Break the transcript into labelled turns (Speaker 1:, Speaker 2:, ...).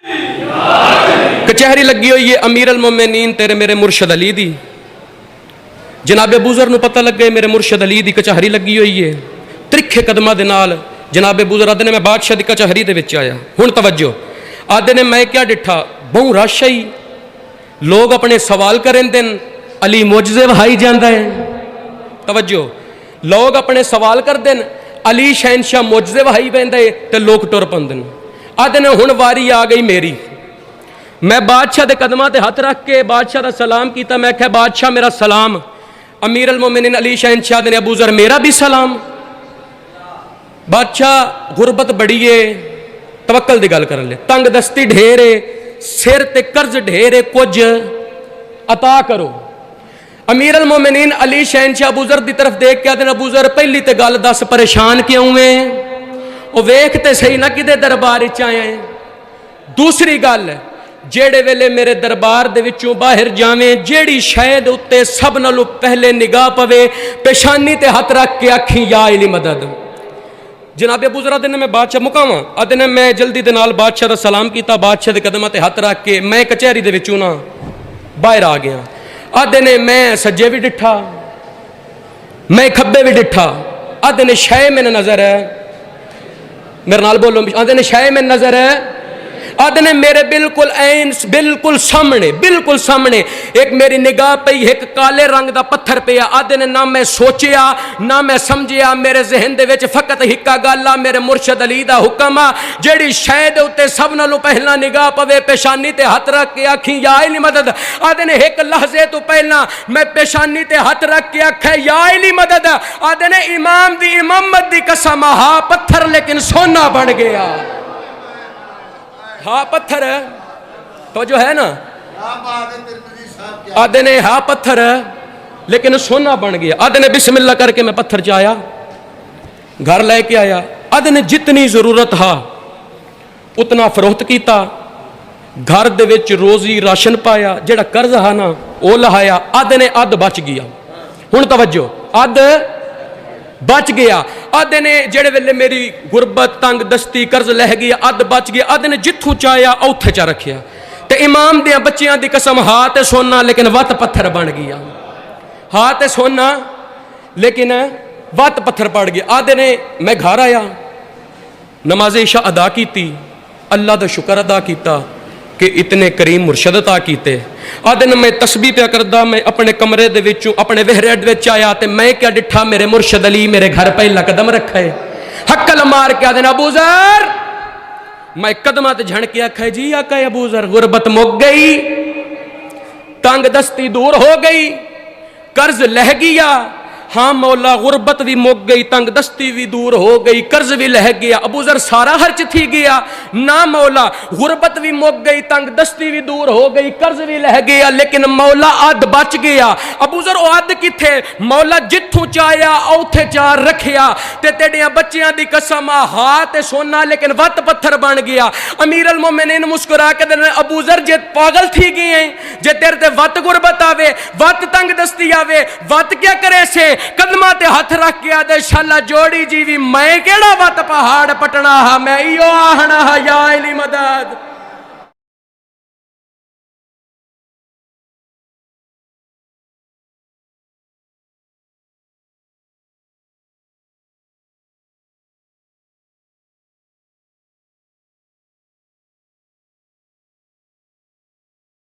Speaker 1: کچہری لگی ہوئی ہے امیر المومنین تیرے میرے مرشد علی دی. جناب ابوذر نو پتہ لگ گئے میرے مرشد علی دی کچہری لگی ہوئی ہے. ترکھے قدماں دے نال جناب ابوذر آدھے نے میں بادشاہ دی کچہری دے وچ آیا. ہن توجہ, آدھے نے میں کیا ڈٹھا, بہوں رش آئی, لوگ اپنے سوال کریں دن, علی معجزے وہائی جاندا ہے. توجہ, لوگ اپنے سوال کر دن, علی شہنشاہ معجزے وہائی پیندا ہے تے لوگ ٹر پندن. آدھے نے ہن واری آ گئی میری. میں بادشاہ دے قدماں تے ہاتھ رکھ کے بادشاہ دا سلام کیتا. میں کہا بادشاہ میرا سلام. امیر المومنین علی شہنشاہ نے ابوذر میرا بھی سلام. بادشاہ غربت بڑی ہے, توکل دی گل کر لے, تنگ دستی ڈھیرے, سر تے قرض ڈھیرے, کچھ عطا کرو. امیر المومنین علی شہنشاہ ابوذر دی طرف دیکھ کے آدھے ابوذر پہلی تے گل دس پریشان کیوں ہیں, وہ ویکھتے صحیح نہ کدے دربار وچ آئے ہیں. دوسری گل, جیڑے ویلے میرے دربار دے وچوں باہر جاویں, جیڑی شے دے اُتے سب نالوں پہلے نگاہ پوے, پیشانی تے ہاتھ رکھ کے آکھیں یا علی مدد. جناب ابوذر آدھے نے میں بادشاہ مکاواں, آدھے نے میں جلدی دے نال بادشاہ دا سلام کیتا, بادشاہ دے قدماں تے ہاتھ رکھ کے میں کچہری دے وچوں نا باہر آ گیا. آدھے نے میں سجے بھی ڈٹھا, میں کھبے بھی ڈٹھا. آدھے نے شے میں نظر ہے, میرے نال بولو, آدھے نے شے میں نظر ہے. آدھے نے میرے بالکل عین بالکل سامنے ایک میری نگاہ پئی ایک کالے رنگ دا پتھر پیا. آدھے نے نہ میں سوچیا نہ میں سمجھیا, میرے ذہن دے وچ فقط ہکا گل آ, میرے مرشد علی دا حکم آ, جیڑی شے دے اوتے سب نالوں پہلا نگاہ پوے, پیشانی تے ہاتھ رکھ کے آکھیں یا علی مدد. آدھے نے ایک لحظے تو پہلا میں پیشانی تے ہاتھ رکھ کے آکھے یا علی مدد. آدھے نے امام دی امامت دی قسم, ہاں پتھر لیکن سونا بن گیا. ہاں پتھر ہے تو جو ہے نا, آدھے نے ہاں پتھر ہے لیکن سونا بن گیا. آدھے نے بسم اللہ کر کے میں پتھر چایا, گھر لے کے آیا. آدھے نے جتنی ضرورت ہا اتنا فروخت کیتا, گھر دے وچ روزی راشن پایا, جڑا قرض ہا نا وہ لہایا. آدھے نے اد بچ گیا. ہن توجہ, اد بچ گیا. آدھے نے جڑے ویلے میری غربت تنگ دستی قرض لہ گیا, اد بچ گیا. آدھے نے جتھوں چایا اوتھے چا رکھیا. تے امام دیاں بچیاں دی قسم, ہاتھ سونا لیکن وت پتھر بن گیا. ہاتھ سونا لیکن وت پتھر پڑ گیا. آدھے نے میں گھر آیا, نماز عشاء ادا کیتی, اللہ دا شکر ادا کیتا کہ اتنے کریم مرشد عطا کیتے. آدھے نے میں تسبیح پیا کردا, میں اپنے کمرے دے وچوں اپنے وہرے وچ آیا تے میں کیا ڈٹھا, میرے مرشد علی میرے گھر پہلا قدم رکھا ہے. حقل مار کے آدھے نے ابوذر, میں قدماں تے جھڑ کے آکھا جی آقا ابوذر, غربت مک گئی, تنگ دستی دور ہو گئی, قرض لہ گیا. ہاں مولا غربت بھی مک گئی, تنگ دستی بھی دور ہو گئی, قرض بھی لہ گیا. ابوذر سارا خرچ تھی گیا. نہ مولا, غربت بھی مک گئی, تنگ دستی بھی دور ہو گئی, قرض بھی لہ گیا, لیکن مولا اد بچ گیا. ابوذر او اد کتھے, مولا جتھوں چایا اوتھے چا رکھیا. تے تیڑیاں بچیاں دی قسم, ہاتھ سونا لیکن وت پتھر بن گیا. امیر المومنین مسکرا کے دے ابوذر جے پاگل تھی گئے ہیں, جے تیرے تے وت غربت آوے, وت تنگ دستی آوے, وت کیا کرے سے قدمہ تے ہاتھ رکھ کے آدھے شالا جوڑی جیوی, میں کیڑا وت پہاڑ پٹنا ہا, میں ایو آہنا ہا یا علی مدد.